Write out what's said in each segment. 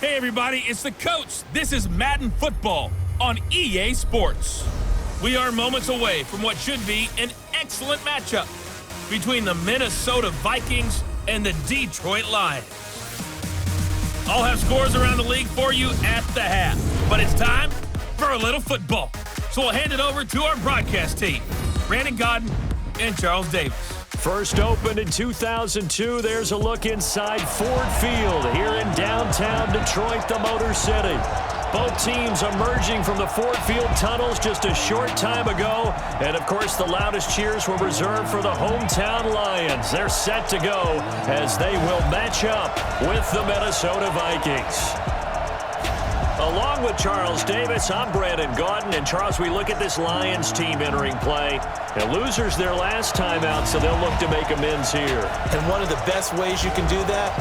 Hey everybody, it's the coach. This is Madden Football on EA Sports. We are moments away from what should be an excellent matchup between the Minnesota Vikings and the Detroit Lions. I'll have scores around the league for you at the half, but it's time for a little football. So we'll hand it over to our broadcast team, Brandon Godden and Charles Davis. First opened in 2002, there's a look inside Ford Field here in downtown Detroit, the Motor City. Both teams emerging from the Ford Field tunnels just a short time ago. And, of course, the loudest cheers were reserved for the hometown Lions. They're set to go as they will match up with the Minnesota Vikings. Along with Charles Davis, I'm Brandon Godden. And, Charles, we look at this Lions team entering play. And losers their last time out, so they'll look to make amends here. And one of the best ways you can do that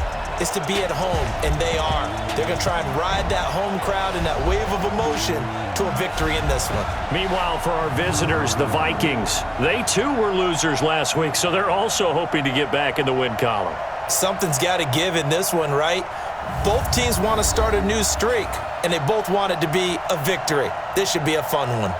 is to be at home, and they are. They're going to try and ride that home crowd and that wave of emotion to a victory in this one. Meanwhile, for our visitors, the Vikings, they too were losers last week, so they're also hoping to get back in the win column. Something's got to give in this one, right? Both teams want to start a new streak, and they both want it to be a victory. This should be a fun one.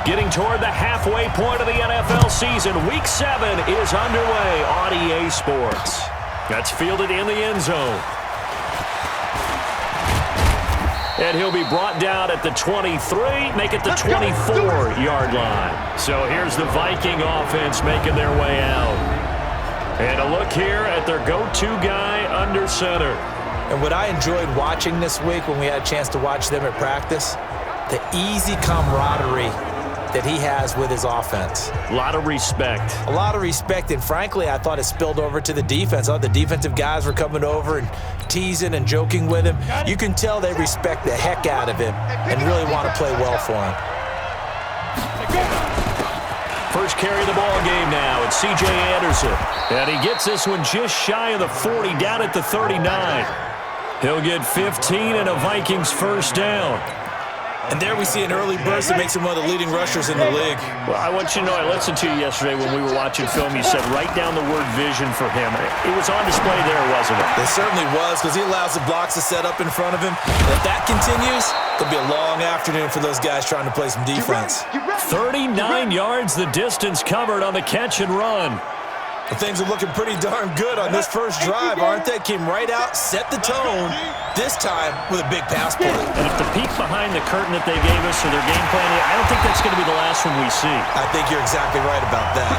Getting toward the halfway point of the NFL season, Week 7 is underway on EA Sports. That's fielded in the end zone. And he'll be brought down at the 23, make it the 24-yard line. So here's the Viking offense making their way out. And a look here at their go-to guy under center. And what I enjoyed watching this week when we had a chance to watch them at practice, the easy camaraderie that he has with his offense. A lot of respect. A lot of respect, and frankly, I thought it spilled over to the defense. The defensive guys were coming over and teasing and joking with him. You can tell they respect the heck out of him and really want to play well for him. First carry of the ball game now. It's C.J. Anderson. And he gets this one just shy of the 40, down at the 39. He'll get 15 and a Vikings first down. And there we see an early burst that makes him one of the leading rushers in the league. Well, I want you to know, I listened to you yesterday when we were watching film. You said write down the word vision for him. It was on display there, wasn't it? It certainly was, because he allows the blocks to set up in front of him. And if that continues, it'll be a long afternoon for those guys trying to play some defense. 39 yards the distance covered on the catch and run. Well, things are looking pretty darn good on this first drive, aren't they? Came right out, set the tone, this time with a big pass play. And if the peek behind the curtain that they gave us or their game plan, I don't think that's going to be the last one we see. I think you're exactly right about that.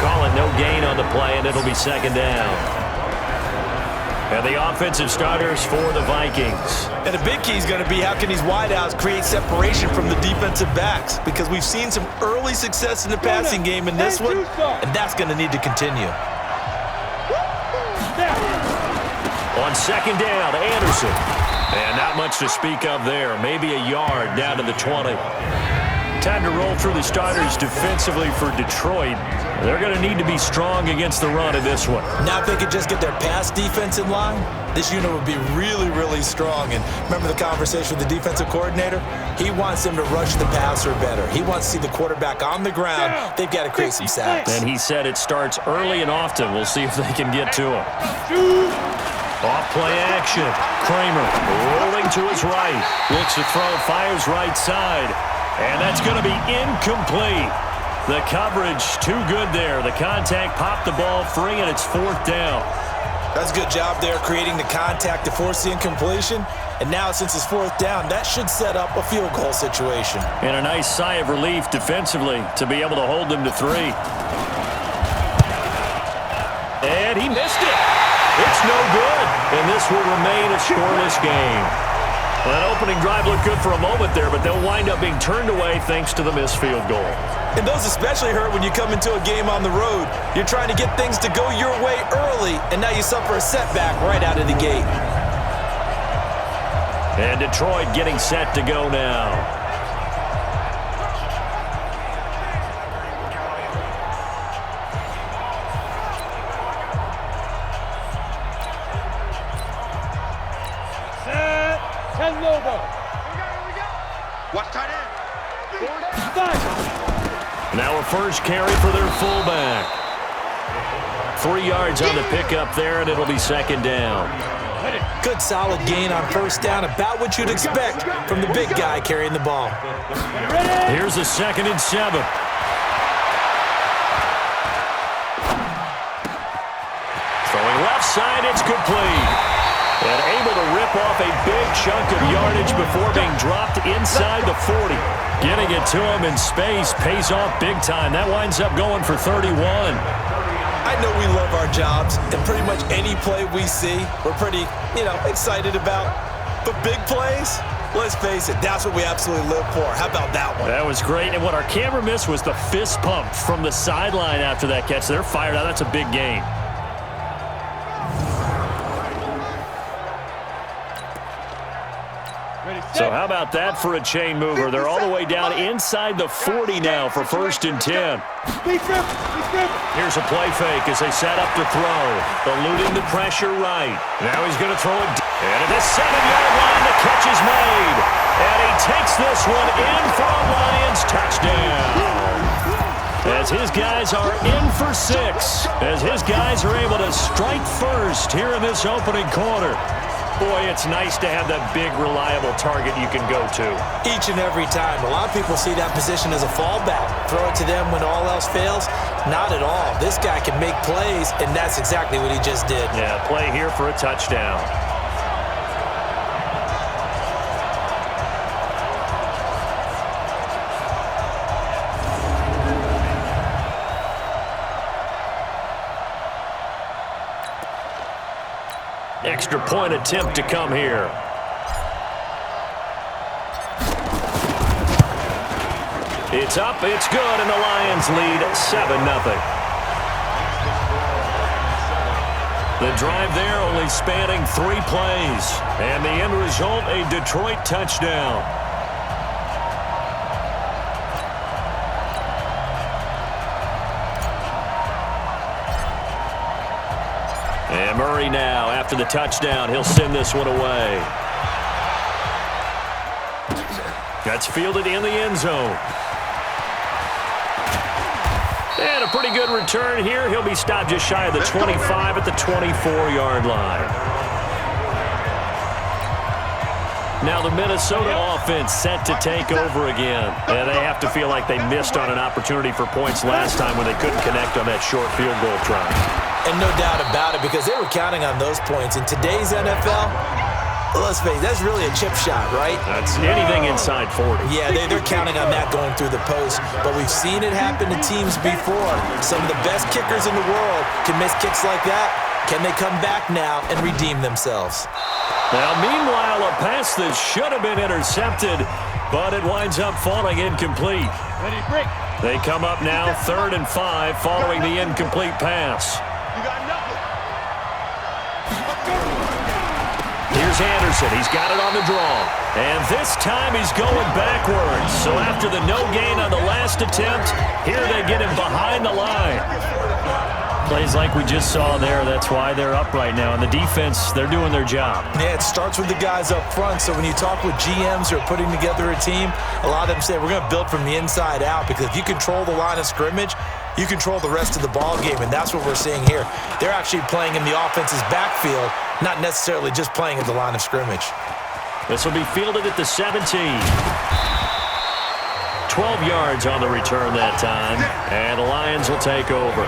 Call it no gain on the play, and it'll be second down. And the offensive starters for the Vikings. And the big key is going to be how can these wideouts create separation from the defensive backs, because we've seen some early success in the passing game in this one, and that's going to need to continue. On second down, Anderson. And not much to speak of there. Maybe a yard down to the 20. Time to roll through the starters defensively for Detroit. They're going to need to be strong against the run in this one. Now if they could just get their pass defense in line, this unit would be really, really strong. And remember the conversation with the defensive coordinator? He wants them to rush the passer better. He wants to see the quarterback on the ground. They've got to create some sacks. And he said it starts early and often. We'll see if they can get to him. Off play action. Kramer rolling to his right. Looks to throw, fires right side. And that's going to be incomplete. The coverage too good there. The contact popped the ball free, and it's fourth down. That's a good job there creating the contact to force the incompletion. And now since it's fourth down, that should set up a field goal situation. And a nice sigh of relief defensively to be able to hold them to 3. And he missed it. It's no good. And this will remain a scoreless game. Well, that opening drive looked good for a moment there, but they'll wind up being turned away thanks to the missed field goal. And those especially hurt when you come into a game on the road. You're trying to get things to go your way early, and now you suffer a setback right out of the gate. And Detroit getting set to go now. Now a first carry for their fullback. 3 yards on the pickup there, and it'll be second down. Good solid gain on first down, about what you'd expect from the big guy carrying the ball. Here's a 2nd and 7. Throwing left side, it's complete. And able to rip off a big chunk of yardage before being dropped inside the 40. Getting it to him in space pays off big time. That winds up going for 31. I know we love our jobs, and pretty much any play we see, we're pretty, excited about. But big plays, let's face it, that's what we absolutely live for. How about that one? That was great, and what our camera missed was the fist pump from the sideline after that catch. They're fired out. That's a big gain. So how about that for a chain mover? They're all the way down inside the 40 now for 1st and 10. Here's a play fake as they set up to throw. Eluding the pressure right. Now he's going to throw it. And at the 7-yard line, the catch is made. And he takes this one in for a Lions touchdown. As his guys are in for 6. As his guys are able to strike first here in this opening quarter. Boy, it's nice to have that big, reliable target you can go to. Each and every time. A lot of people see that position as a fallback. Throw it to them when all else fails. Not at all. This guy can make plays, and that's exactly what he just did. Yeah, play here for a touchdown. Extra point attempt to come here. It's up, it's good, and the Lions lead 7-0. The drive there only spanning 3 plays. And the end result, a Detroit touchdown. And Murray now, after the touchdown, he'll send this one away. That's fielded in the end zone. And a pretty good return here. He'll be stopped just shy of the 25 at the 24-yard line. Now the Minnesota offense set to take over again. And they have to feel like they missed on an opportunity for points last time when they couldn't connect on that short field goal try. And no doubt about it, because they were counting on those points. In today's NFL, let's face it, that's really a chip shot, right? That's anything inside 40. Yeah, they're counting on that going through the post. But we've seen it happen to teams before. Some of the best kickers in the world can miss kicks like that. Can they come back now and redeem themselves? Now, meanwhile, a pass that should have been intercepted, but it winds up falling incomplete. Ready, break. They come up now 3rd and 5 following the incomplete pass. You got nothing. Here's Anderson. He's got it on the draw. And this time he's going backwards. So after the no gain on the last attempt, here they get him behind the line. Plays like we just saw there. That's why they're up right now. And the defense, they're doing their job. Yeah, it starts with the guys up front. So when you talk with GMs who are putting together a team, a lot of them say we're going to build from the inside out, because if you control the line of scrimmage, you control the rest of the ball game, and that's what we're seeing here. They're actually playing in the offense's backfield, not necessarily just playing at the line of scrimmage. This will be fielded at the 17. 12 yards on the return that time, and the Lions will take over.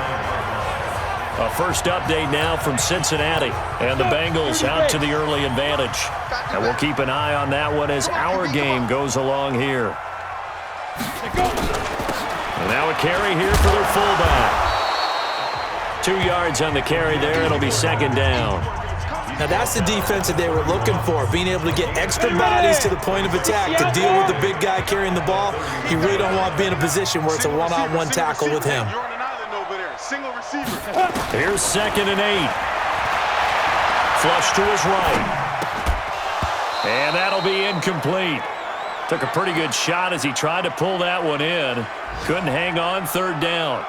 A first update now from Cincinnati, and the Bengals out to the early advantage. And we'll keep an eye on that one as our game goes along here. And now a carry here for their fullback. 2 yards on the carry there. It'll be second down. Now that's the defense that they were looking for, being able to get extra bodies to the point of attack to deal with the big guy carrying the ball. You really don't want to be in a position where it's a one-on-one tackle with him. Single receiver. Here's 2nd and 8. Flush to his right. And that'll be incomplete. Took a pretty good shot as he tried to pull that one in. Couldn't hang on 3rd down.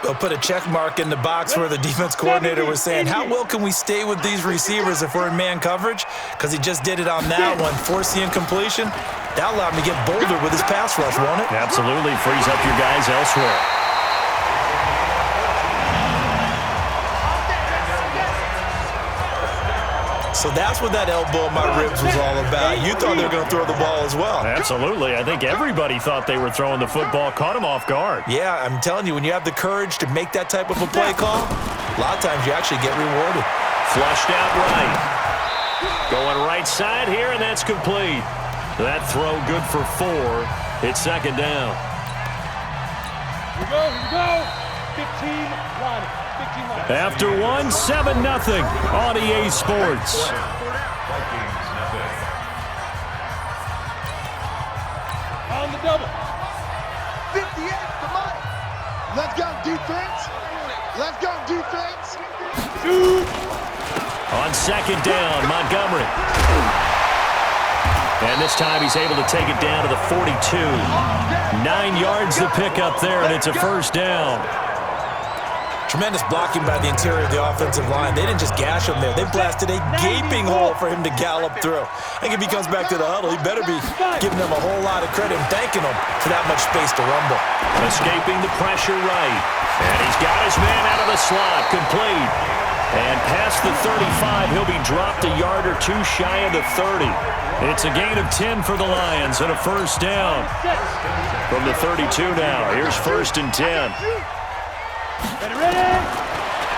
They'll put a check mark in the box where the defense coordinator was saying, how well can we stay with these receivers if we're in man coverage? Because he just did it on that one, force the incompletion. That allowed him to get bolder with his pass rush, won't it? Absolutely. Frees up your guys elsewhere. So that's what that elbow in my ribs was all about. You thought they were going to throw the ball as well. Absolutely. I think everybody thought they were throwing the football, caught him off guard. Yeah, I'm telling you, when you have the courage to make that type of a play call, a lot of times you actually get rewarded. Flushed out right. Going right side here, and that's complete. That throw good for 4. It's second down. Here we go. 15 line. After 1, 7-0 on EA Sports. On the double. 58, come on. Let's go, defense. Let's go, defense. On second down, Montgomery. And this time he's able to take it down to the 42. 9 yards to pick up there, and it's a first down. Tremendous blocking by the interior of the offensive line. They didn't just gash him there. They blasted a gaping hole for him to gallop through. I think if he comes back to the huddle, he better be giving them a whole lot of credit and thanking them for that much space to rumble. Escaping the pressure right. And he's got his man out of the slot. Complete. And past the 35, he'll be dropped a yard or 2 shy of the 30. It's a gain of 10 for the Lions and a first down. From the 32 now. Here's 1st and 10.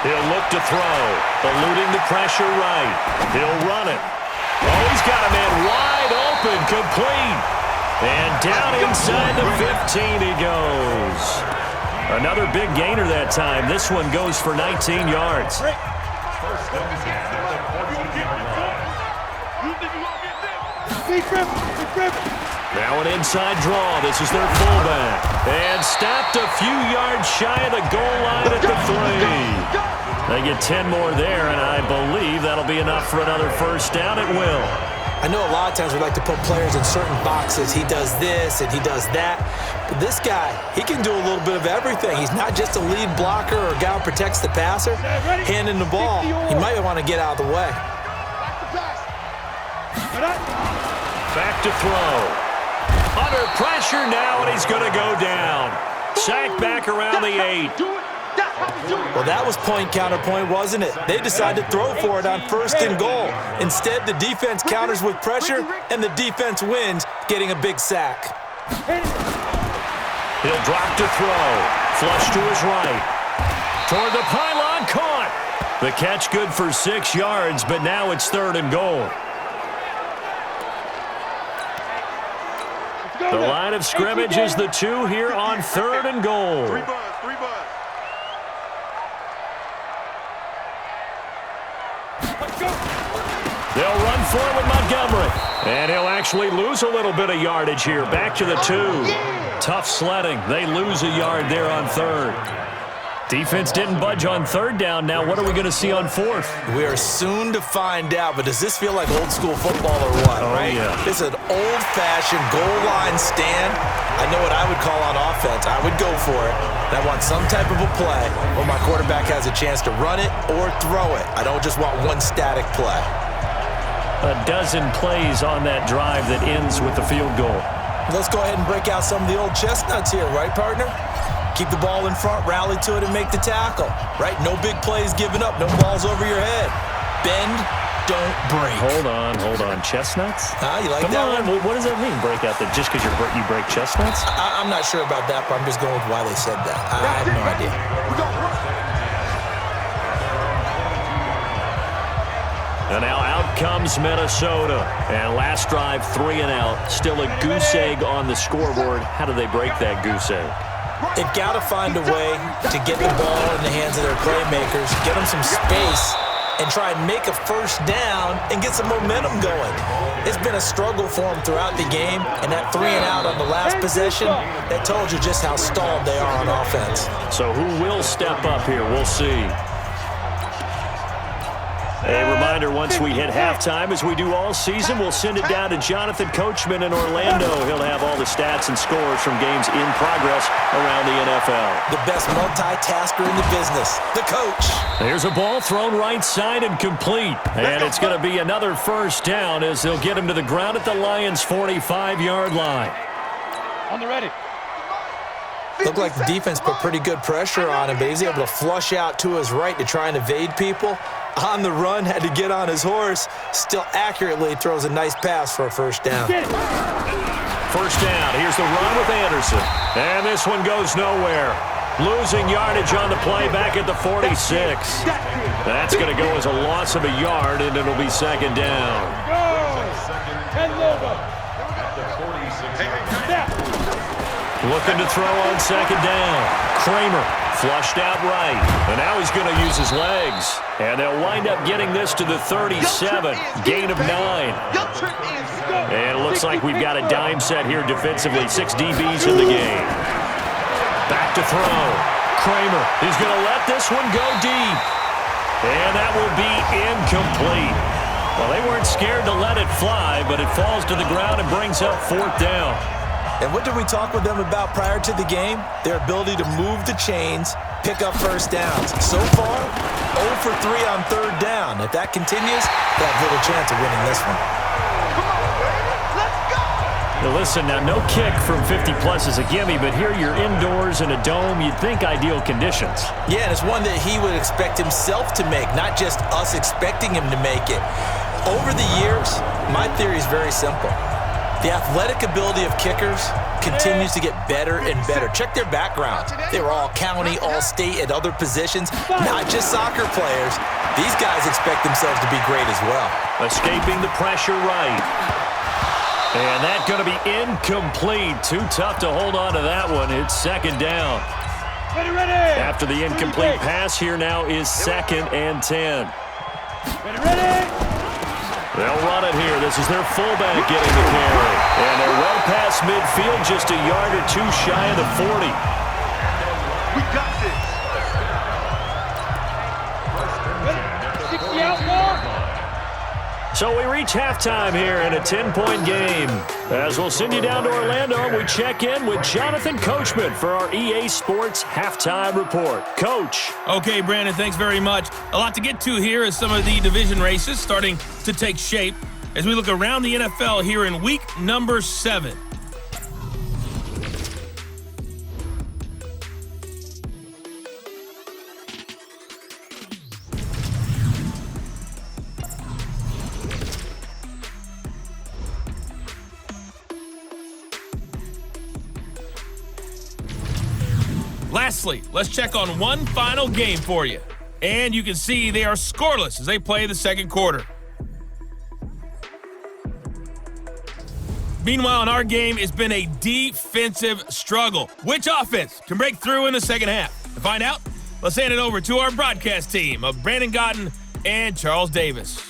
He'll look to throw. Eluding the pressure right. He'll run it. Oh, he's got a man wide open. Complete. And down inside the 15 he goes. Another big gainer that time. This one goes for 19 yards. Now an inside draw. This is their fullback. And stopped a few yards shy of the goal line at the 3. They get 10 more there, and I believe that'll be enough for another first down. It will. I know a lot of times we like to put players in certain boxes. He does this and he does that. But this guy, he can do a little bit of everything. He's not just a lead blocker or a guy who protects the passer. Handing the ball, he might want to get out of the way. Back to throw. Under pressure now, and he's going to go down. Sacked back around the 8. Well, that was point counterpoint, wasn't it? They decided to throw for it on 1st and goal. Instead, the defense counters with pressure, and the defense wins, getting a big sack. He'll drop to throw. Flush to his right. Toward the pylon, caught. The catch good for 6 yards, but now it's 3rd and goal. The line of scrimmage is the 2 here on 3rd and goal. 3 buzz, 3 buzz. They'll run for it with Montgomery. And he'll actually lose a little bit of yardage here. Back to the 2. Tough sledding. They lose a yard there on 3rd. Defense didn't budge on 3rd down. Now what are we going to see on 4th? We are soon to find out, but does this feel like old school football or what, right? Yeah. This is an old-fashioned goal line stand. I know what I would call on offense. I would go for it. And I want some type of a play where my quarterback has a chance to run it or throw it. I don't just want one static play. A dozen plays on that drive that ends with the field goal. Let's go ahead and break out some of the old chestnuts here, right, partner? Keep the ball in front, rally to it, and make the tackle, right? No big plays given up, no balls over your head. Bend, don't break. Hold on. Chestnuts? You like Come that on. one? What does that mean, break out? That just because you break chestnuts? I'm not sure about that, but I'm just going with why they said that. I have no idea. And now out comes Minnesota. And last drive, 3 and out. Still a goose egg on the scoreboard. How do they break that goose egg? They've got to find a way to get the ball in the hands of their playmakers, get them some space, and try and make a first down and get some momentum going. It's been a struggle for them throughout the game, and that 3 and out on the last possession, that told you just how stalled they are on offense. So who will step up here? We'll see. A reminder, once we hit halftime, as we do all season, we'll send it down to Jonathan Coachman in Orlando. He'll have all the stats and scores from games in progress around the NFL. The best multitasker in the business, the coach. There's a ball thrown right side and complete. And it's going to be another first down as they'll get him to the ground at the Lions' 45-yard line. On the ready. Looked like the defense put pretty good pressure on him, but he's able to flush out to his right to try and evade people. On the run, had to get on his horse. Still accurately throws a nice pass for a first down. First down. Here's the run with Anderson. And this one goes nowhere. Losing yardage on the play back at the 46. That's going to go as a loss of a yard, and it'll be second down. Looking to throw on second down. Kramer flushed out right. And now he's going to use his legs. And they'll wind up getting this to the 37. Gain of 9. And it looks like we've got a dime set here defensively. 6 DBs in the game. Back to throw. Kramer is going to let this one go deep. And that will be incomplete. Well, they weren't scared to let it fly, but it falls to the ground and brings up fourth down. And what did we talk with them about prior to the game? Their ability to move the chains, pick up first downs. So far, 0 for 3 on third down. If that continues, they have little chance of winning this one. Come on, baby. Let's go. Now listen, now no kick from 50-plus is a gimme, but here you're indoors in a dome. You'd think ideal conditions. Yeah, and it's one that he would expect himself to make, not just us expecting him to make it. Over the years, my theory is very simple. The athletic ability of kickers continues to get better and better. Check their backgrounds. They were all county, all state, at other positions, not just soccer players. These guys expect themselves to be great as well. Escaping the pressure right. And that's going to be incomplete. Too tough to hold on to that one. It's second down. Ready. After the incomplete pass, here now is 2nd and 10. Ready. They'll run it here. This is their fullback getting the carry. And they're well past midfield, just a yard or 2 shy of the 40. We got this. 60 out more. So we reach halftime here in a 10-point game. As we'll send you down to Orlando, we check in with Jonathan Coachman for our EA Sports Halftime Report. Coach. Okay, Brandon, thanks very much. A lot to get to here as some of the division races starting to take shape as we look around the NFL here in week number 7. Lastly, let's check on one final game for you. And you can see they are scoreless as they play the second quarter. Meanwhile, in our game, it's been a defensive struggle. Which offense can break through in the second half? To find out, let's hand it over to our broadcast team of Brandon Godden and Charles Davis.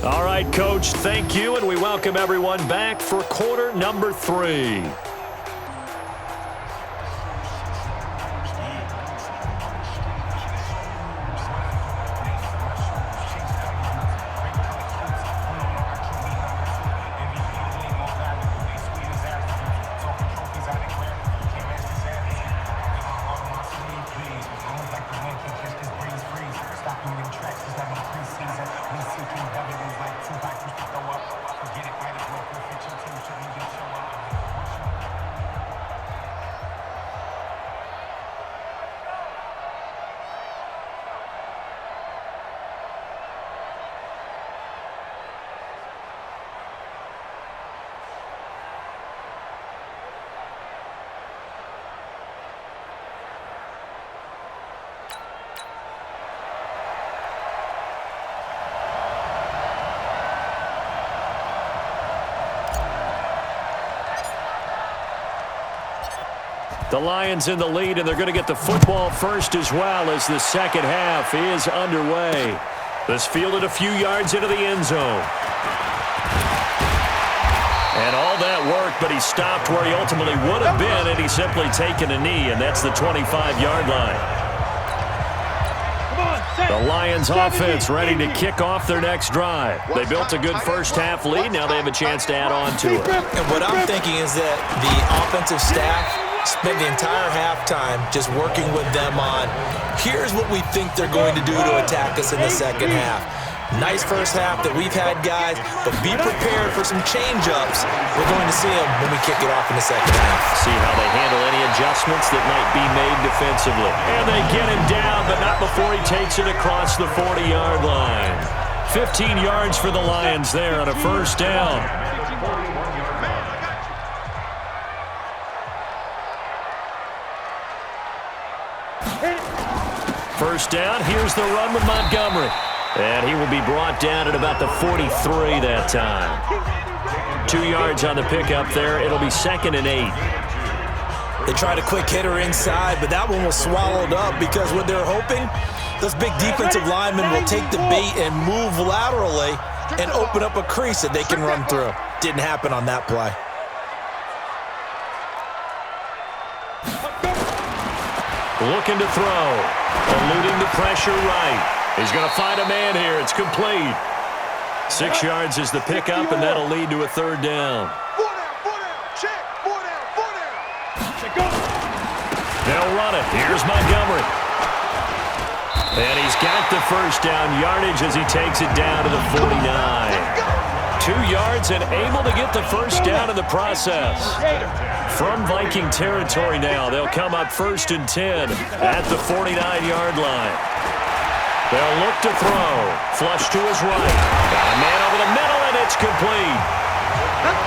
All right, Coach, thank you, and we welcome everyone back for quarter number 3. The Lions in the lead, and they're going to get the football first as well as the second half is underway. This fielded a few yards into the end zone. And all that work, but he stopped where he ultimately would have been, and he's simply taken a knee, and that's the 25-yard line. The Lions offense ready to kick off their next drive. They built a good first-half lead. Now they have a chance to add on to it. And what I'm thinking is that the offensive staff spent the entire halftime just working with them on, here's what we think they're going to do to attack us in the second half. Nice first half that we've had, guys, but be prepared for some change-ups. We're going to see them when we kick it off in the second half. See how they handle any adjustments that might be made defensively. And they get him down, but not before he takes it across the 40-yard line. 15 yards for the Lions there on a first down. First down, here's the run with Montgomery. And he will be brought down at about the 43 that time. 2 yards on the pickup there. It'll be 2nd and 8. They tried a quick hitter inside, but that one was swallowed up because what they're hoping, those big defensive linemen will take the bait and move laterally and open up a crease that they can run through. Didn't happen on that play. Looking to throw. Eluding the pressure right. He's going to find a man here. It's complete. 6 yards is the pickup, and that'll lead to a third down. Check. 4 down. They'll run it. Here's Montgomery. And he's got the first down yardage as he takes it down to the 49. 2 yards and able to get the first down in the process. From Viking territory now, they'll come up 1st and 10 at the 49-yard line. They'll look to throw. Flush to his right. Got a man over the middle, and it's complete.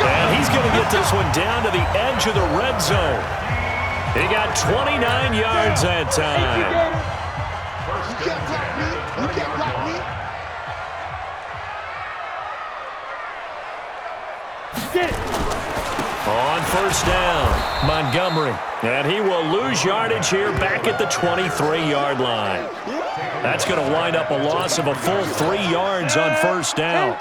And he's going to get this one down to the edge of the red zone. He got 29 yards that time. You can't block me. You can't block me. Get it. On first down, Montgomery. And he will lose yardage here back at the 23-yard line. That's going to wind up a loss of a full 3 yards on first down.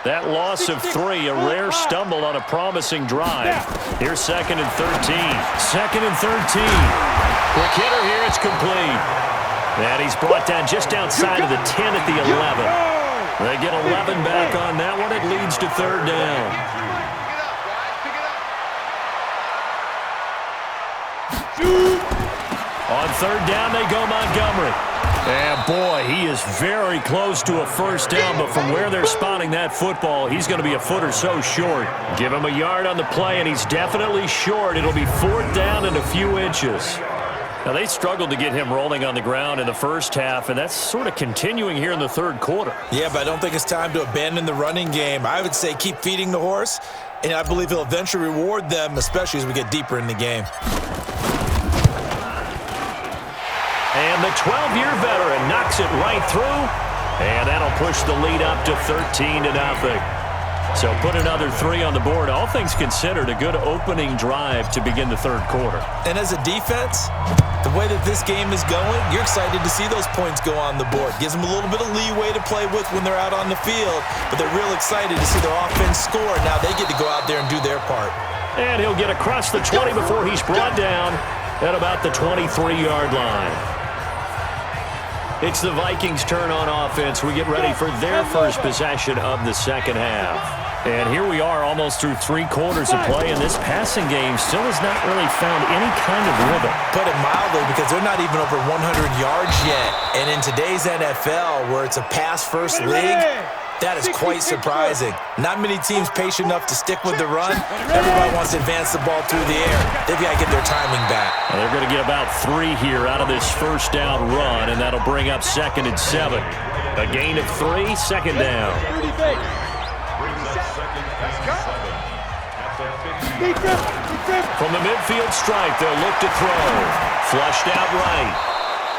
That loss of 3, a rare stumble on a promising drive. Here's 2nd and 13. 2nd and 13. Quick hitter here, it's complete. And he's brought down just outside of the 10 at the 11. They get 11 back on that one. It leads to third down. On third down, they go Montgomery. And boy, he is very close to a first down, but from where they're spotting that football, he's going to be a foot or so short. Give him a yard on the play, and he's definitely short. It'll be 4th down and a few inches. Now, they struggled to get him rolling on the ground in the first half, and that's sort of continuing here in the third quarter. Yeah, but I don't think it's time to abandon the running game. I would say keep feeding the horse, and I believe he'll eventually reward them, especially as we get deeper in the game. And the 12-year veteran knocks it right through, and that'll push the lead up to 13-0. So put another 3 on the board. All things considered, a good opening drive to begin the third quarter. And as a defense, the way that this game is going, you're excited to see those points go on the board. Gives them a little bit of leeway to play with when they're out on the field, but they're real excited to see their offense score. Now they get to go out there and do their part. And he'll get across the 20 before he's brought down at about the 23-yard line. It's the Vikings' turn on offense. We get ready for their first possession of the second half. And here we are almost through 3 quarters of play, and this passing game still has not really found any kind of rhythm. Put it mildly, because they're not even over 100 yards yet. And in today's NFL, where it's a pass-first league, that is quite surprising. Not many teams patient enough to stick with the run. Everybody wants to advance the ball through the air. They've got to get their timing back. Well, they're going to get about 3 here out of this first down run, and that'll bring up 2nd and 7. A gain of 3, 2nd down. From the midfield stripe, they'll look to throw. Flushed out right.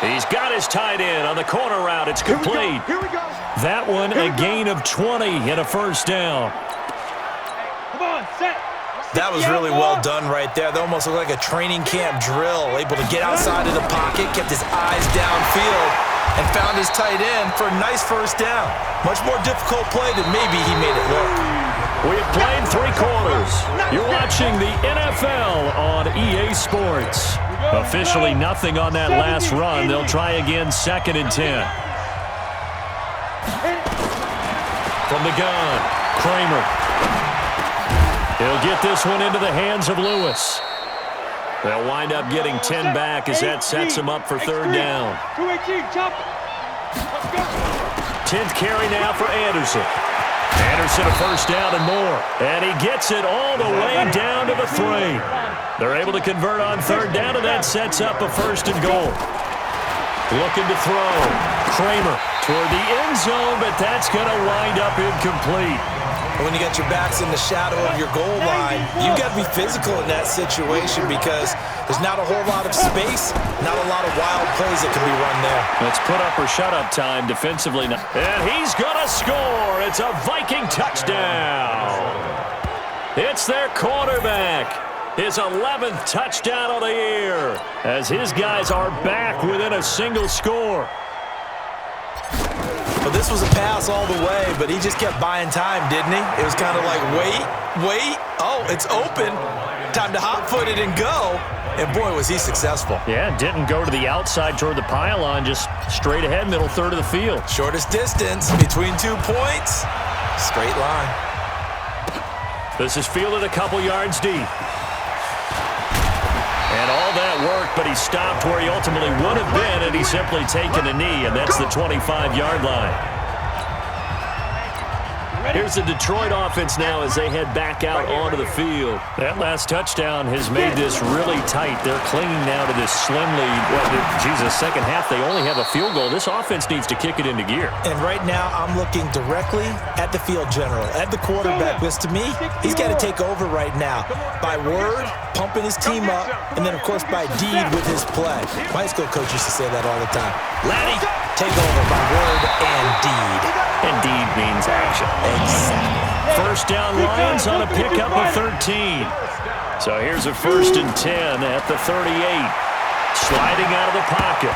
He's got his tight end on the corner route. It's complete. Here we go. That one, a gain of 20 and a first down. Come on, set. That was really well done right there. That almost looked like a training camp drill. Able to get outside of the pocket, kept his eyes downfield, and found his tight end for a nice first down. Much more difficult play than maybe he made it look. We have played 3 quarters. You're watching the NFL on EA Sports. Officially nothing on that last run. They'll try again 2nd and 10. From the gun, Kramer. He'll get this one into the hands of Lewis. They'll wind up getting 10 back as that sets them up for 3rd down. 10th carry now for Anderson. Anderson a 1st down and more. And he gets it all the way down to the 3. They're able to convert on 3rd down, and that sets up a 1st and goal. Looking to throw. Kramer toward the end zone, but that's going to wind up incomplete. When you got your backs in the shadow of your goal line, you've got to be physical in that situation because there's not a whole lot of space, not a lot of wild plays that can be run there. It's put up or shut up time defensively. And he's going to score. It's a Viking touchdown. It's their quarterback. His 11th touchdown of the year as his guys are back within a single score. Well, this was a pass all the way, but he just kept buying time, didn't he? It was kind of like, wait. Oh, it's open. Time to hot-foot it and go. And, boy, was he successful. Yeah, didn't go to the outside toward the pylon, just straight ahead, middle third of the field. Shortest distance between 2 points. Straight line. This is fielded a couple yards deep. And all that worked, but he stopped where he ultimately would have been, and he's simply taken a knee, and that's the 25-yard line. Here's the Detroit offense now as they head back out onto the field. That last touchdown has made this really tight. They're clinging now to this slim lead. Second half, they only have a field goal. This offense needs to kick it into gear. And right now, I'm looking directly at the field general, at the quarterback, because to me, he's got to take over right now by word, pumping his team up, and then, of course, by deed with his play. My high school coach used to say that all the time. Laddie, take over by word and deed. And deed means action. Exactly. 1st down Lions on a pickup of 13. So here's a 1st and 10 at the 38. Sliding out of the pocket.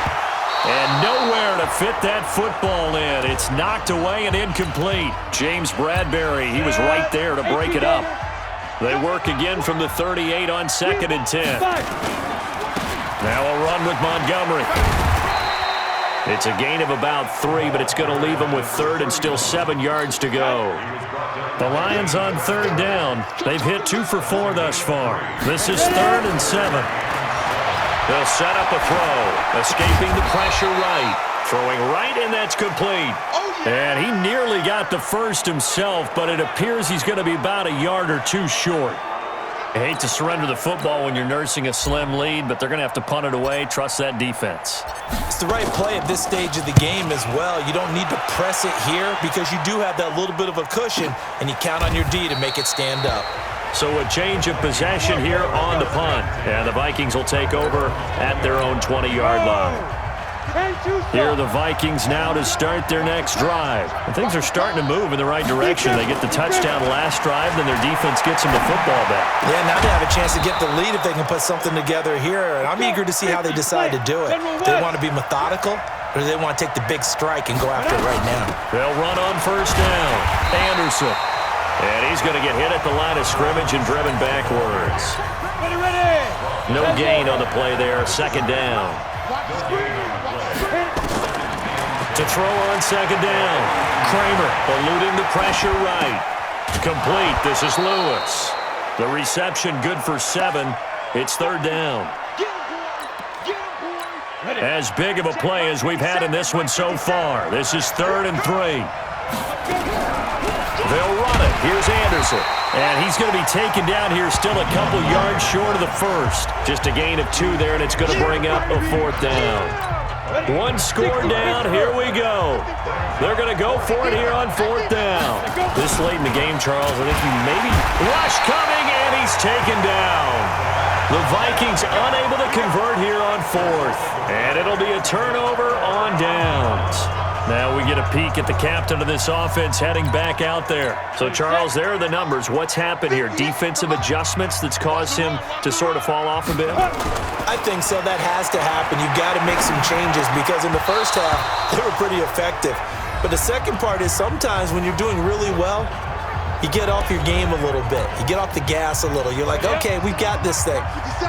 And nowhere to fit that football in. It's knocked away and incomplete. James Bradbury, he was right there to break it up. They work again from the 38 on 2nd and 10. Now a run with Montgomery. It's a gain of about 3, but it's going to leave them with 3rd and still 7 yards to go. The Lions on 3rd down. They've hit 2 for 4 thus far. This is 3rd and 7. They'll set up a throw. Escaping the pressure right. Throwing right, and that's complete. And he nearly got the 1st himself, but it appears he's going to be about a yard or 2 short. I hate to surrender the football when you're nursing a slim lead, but they're going to have to punt it away. Trust that defense. It's the right play at this stage of the game as well. You don't need to press it here because you do have that little bit of a cushion, and you count on your D to make it stand up. So a change of possession here on the punt. And the Vikings will take over at their own 20-yard line. Here are the Vikings now to start their next drive. And things are starting to move in the right direction. They get the touchdown last drive, then their defense gets them the football back. Yeah, now they have a chance to get the lead if they can put something together here. And I'm eager to see how they decide to do it. Do they want to be methodical, or do they want to take the big strike and go after it right now? They'll run on 1st down. Anderson. And he's going to get hit at the line of scrimmage and driven backwards. No gain on the play there. 2nd down. To throw on 2nd down. Kramer eluding the pressure right. Complete. This is Lewis. The reception good for 7. It's 3rd down. As big of a play as we've had in this one so far. This is 3rd and 3. They'll run it. Here's Anderson. And he's going to be taken down here still a couple yards short of the 1st. Just a gain of 2 there, and it's going to bring up a 4th down. 1 score down. Here we go. They're going to go for it here on 4th down. This late in the game, Charles, I think he maybe rush coming, and he's taken down. The Vikings unable to convert here on 4th. And it'll be a turnover on downs. Now we get a peek at the captain of this offense heading back out there. So, Charles, there are the numbers. What's happened here? Defensive adjustments that's caused him to sort of fall off a bit? I think so. That has to happen. You've got to make some changes because in the first half, they were pretty effective. But the second part is sometimes when you're doing really well, You get off your game a little bit. You get off the gas a little. You're like, okay, we've got this thing.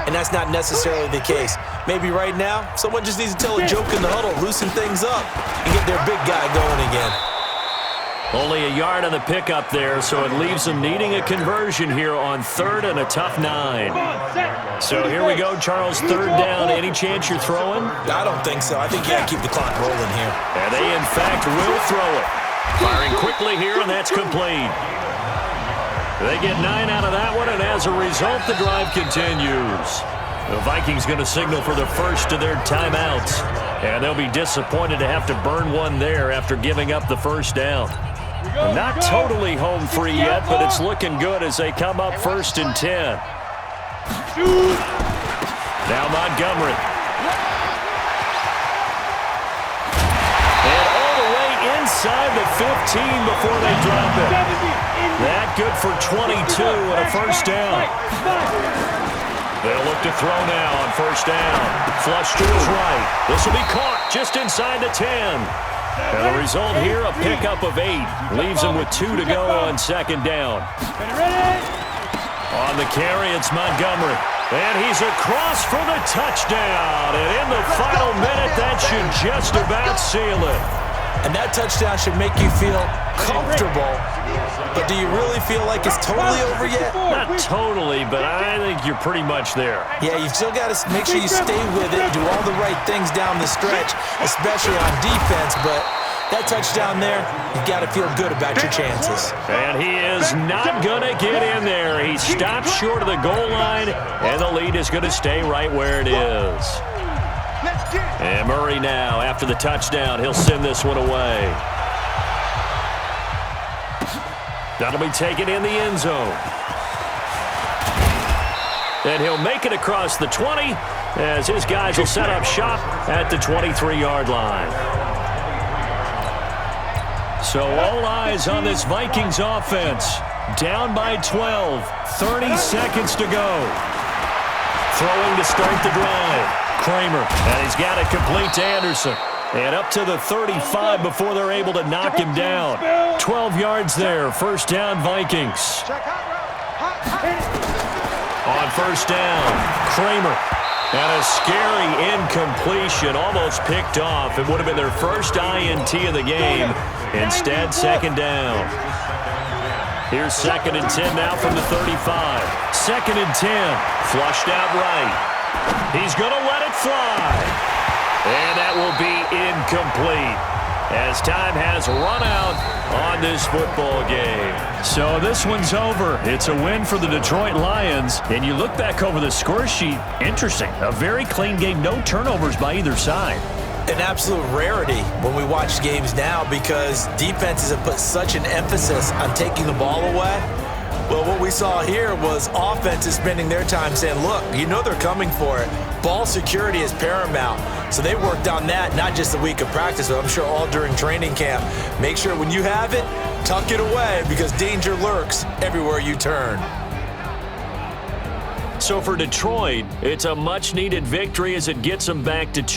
And that's not necessarily the case. Maybe right now, someone just needs to tell a joke in the huddle, loosen things up, and get their big guy going again. Only a yard on the pickup there, so it leaves them needing a conversion here on 3rd and a tough 9. So here we go, Charles, 3rd down. Any chance you're throwing? I don't think so. I think you got to keep the clock rolling here. And they, in fact, will throw it. Firing quickly here, and that's complete. They get 9 out of that one, and as a result, the drive continues. The Vikings going to signal for the first of their timeouts, and they'll be disappointed to have to burn one there after giving up the first down. Not totally home free yet, but it's looking good as they come up 1st and 10. Now Montgomery. And all the way inside the 15 before they drop it. That good for 22 and a first down. They'll look to throw now on 1st down. Flush to his right. This will be caught just inside the 10. And the result here, a pickup of 8. Leaves him with 2 to go on 2nd down. On the carry, it's Montgomery. And he's across for the touchdown. And in the final minute, that should just about seal it. And that touchdown should make you feel comfortable. But do you really feel like it's totally over yet? Not totally, but I think you're pretty much there. Yeah, you've still got to make sure you stay with it, do all the right things down the stretch, especially on defense. But that touchdown there, you've got to feel good about your chances. And he is not going to get in there. He stops short of the goal line, and the lead is going to stay right where it is. And Murray now, after the touchdown, he'll send this one away. That'll be taken in the end zone. And he'll make it across the 20 as his guys will set up shop at the 23-yard line. So all eyes on this Vikings offense. Down by 12, 30 seconds to go. Throwing to start the drive. Kramer, and he's got it complete to Anderson. And up to the 35 before they're able to knock him down. 12 yards there, 1st down Vikings. On 1st down, Kramer. And a scary incompletion, almost picked off. It would have been their first INT of the game. Instead, 2nd down. Here's 2nd and 10 now from the 35. 2nd and 10, flushed out right. He's going to let it fly. And that will be incomplete as time has run out on this football game. So this one's over. It's a win for the Detroit Lions. And you look back over the score sheet, interesting. A very clean game, no turnovers by either side. An absolute rarity when we watch games now because defenses have put such an emphasis on taking the ball away. Well, what we saw here was offenses spending their time saying, look, you know they're coming for it. Ball security is paramount. So they worked on that not just a week of practice, but I'm sure all during training camp. Make sure when you have it, tuck it away because danger lurks everywhere you turn. So for Detroit, it's a much-needed victory as it gets them back to 2.